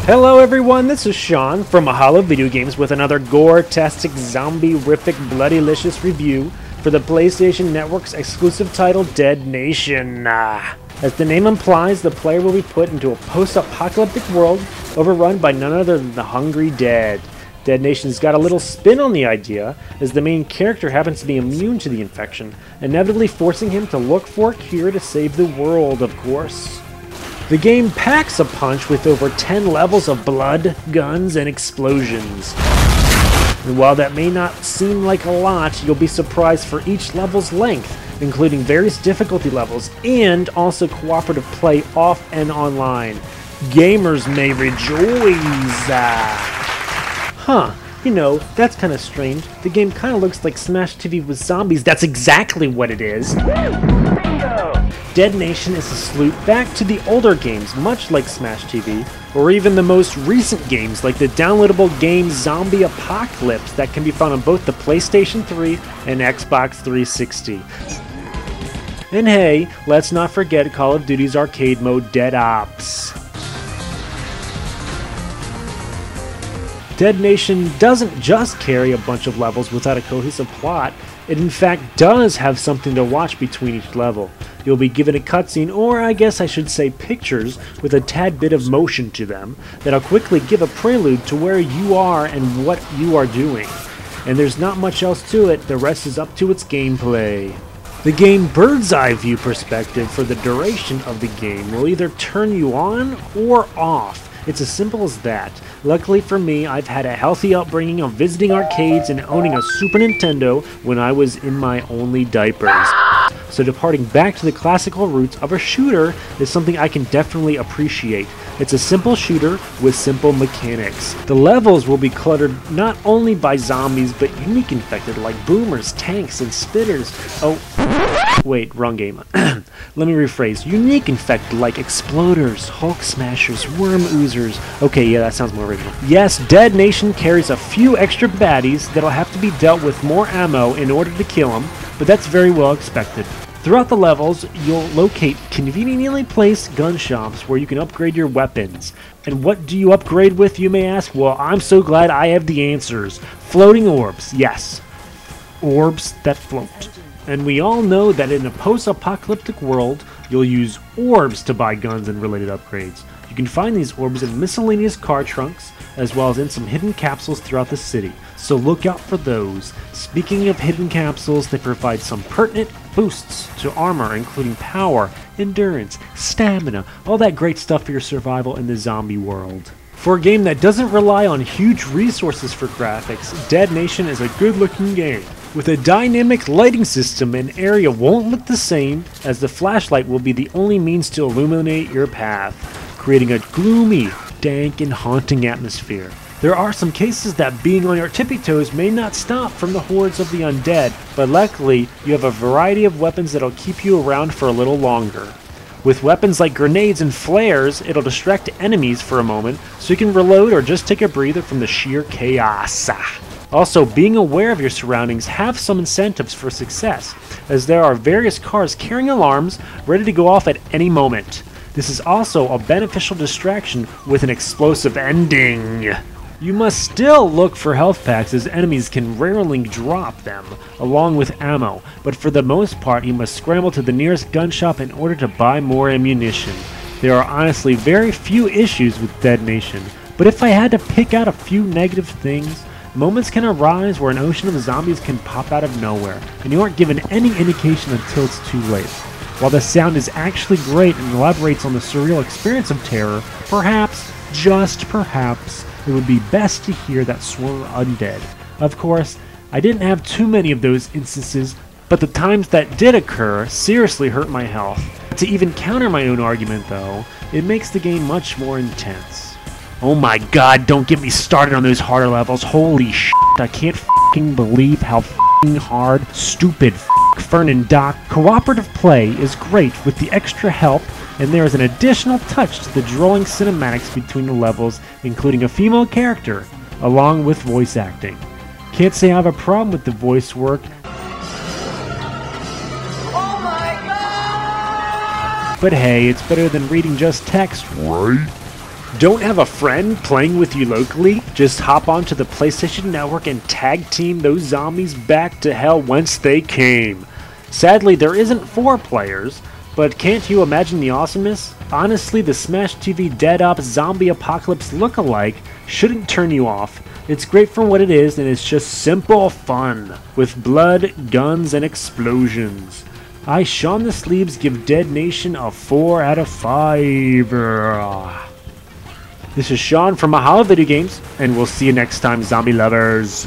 Hello everyone, this is Sean from Mahalo Video Games with another gore-tastic, zombie-rific, bloody-licious review for the PlayStation Network's exclusive title, Dead Nation. As the name implies, the player will be put into a post-apocalyptic world overrun by none other than the hungry dead. Dead Nation's got a little spin on the idea, as the main character happens to be immune to the infection, inevitably forcing him to look for a cure to save the world, of course. The game packs a punch with over 10 levels of blood, guns, and explosions. And while that may not seem like a lot, you'll be surprised for each level's length, including various difficulty levels, and also cooperative play off and online. Gamers may rejoice! You know, that's kinda strange. The game kinda looks like Smash TV with zombies. That's exactly what it is! Bingo! Dead Nation is a salute back to the older games, much like Smash TV, or even the most recent games like the downloadable game Zombie Apocalypse that can be found on both the PlayStation 3 and Xbox 360. And hey, let's not forget Call of Duty's arcade mode Dead Ops. Dead Nation doesn't just carry a bunch of levels without a cohesive plot, it in fact does have something to watch between each level. You'll be given a cutscene, or I guess I should say pictures, with a tad bit of motion to them, that'll quickly give a prelude to where you are and what you are doing. And there's not much else to it, the rest is up to its gameplay. The game bird's eye view perspective for the duration of the game will either turn you on or off. It's as simple as that. Luckily for me, I've had a healthy upbringing of visiting arcades and owning a Super Nintendo when I was in my only diapers. So departing back to the classical roots of a shooter is something I can definitely appreciate. It's a simple shooter with simple mechanics. The levels will be cluttered not only by zombies, but unique infected like boomers, tanks, and spitters. Oh, wait, wrong game. Let me rephrase. Unique infected like exploders, Hulk smashers, worm oozers. Okay, yeah, that sounds more original. Yes, Dead Nation carries a few extra baddies that'll have to be dealt with more ammo in order to kill them, but that's very well expected. Throughout the levels, you'll locate conveniently placed gun shops where you can upgrade your weapons. And what do you upgrade with, you may ask? Well, I'm so glad I have the answers. Floating orbs, yes. Orbs that float. And we all know that in a post-apocalyptic world, you'll use orbs to buy guns and related upgrades. You can find these orbs in miscellaneous car trunks, as well as in some hidden capsules throughout the city, so look out for those. Speaking of hidden capsules, they provide some pertinent boosts to armor, including power, endurance, stamina, all that great stuff for your survival in the zombie world. For a game that doesn't rely on huge resources for graphics, Dead Nation is a good-looking game. With a dynamic lighting system, an area won't look the same, as the flashlight will be the only means to illuminate your path, creating a gloomy, dank, and haunting atmosphere. There are some cases that being on your tippy toes may not stop from the hordes of the undead, but luckily, you have a variety of weapons that'll keep you around for a little longer. With weapons like grenades and flares, it'll distract enemies for a moment, so you can reload or just take a breather from the sheer chaos. Also, being aware of your surroundings have some incentives for success, as there are various cars carrying alarms ready to go off at any moment. This is also a beneficial distraction with an explosive ending. You must still look for health packs, as enemies can rarely drop them, along with ammo, but for the most part you must scramble to the nearest gun shop in order to buy more ammunition. There are honestly very few issues with Dead Nation, but if I had to pick out a few negative things, moments can arise where an ocean of zombies can pop out of nowhere, and you aren't given any indication until it's too late. While the sound is actually great and elaborates on the surreal experience of terror, perhaps, just perhaps, it would be best to hear that swarm undead. Of course, I didn't have too many of those instances, but the times that did occur seriously hurt my health. To even counter my own argument though, it makes the game much more intense. Oh my god, don't get me started on those harder levels. Holy shit, I can't f***ing believe how f***ing hard, stupid Fern and Doc. Cooperative play is great with the extra help, and there is an additional touch to the drawing cinematics between the levels, including a female character, along with voice acting. Can't say I have a problem with the voice work. Oh my god! But hey, it's better than reading just text, right? Don't have a friend playing with you locally? Just hop onto the PlayStation Network and tag team those zombies back to hell whence they came. Sadly, there isn't 4 players, but can't you imagine the awesomeness? Honestly, the Smash TV Dead Ops Zombie Apocalypse lookalike shouldn't turn you off. It's great for what it is, and it's just simple fun, with blood, guns, and explosions. I, Sean the Sleeves, give Dead Nation a 4 out of 5. This is Sean from Mahalo Video Games, and we'll see you next time, zombie lovers.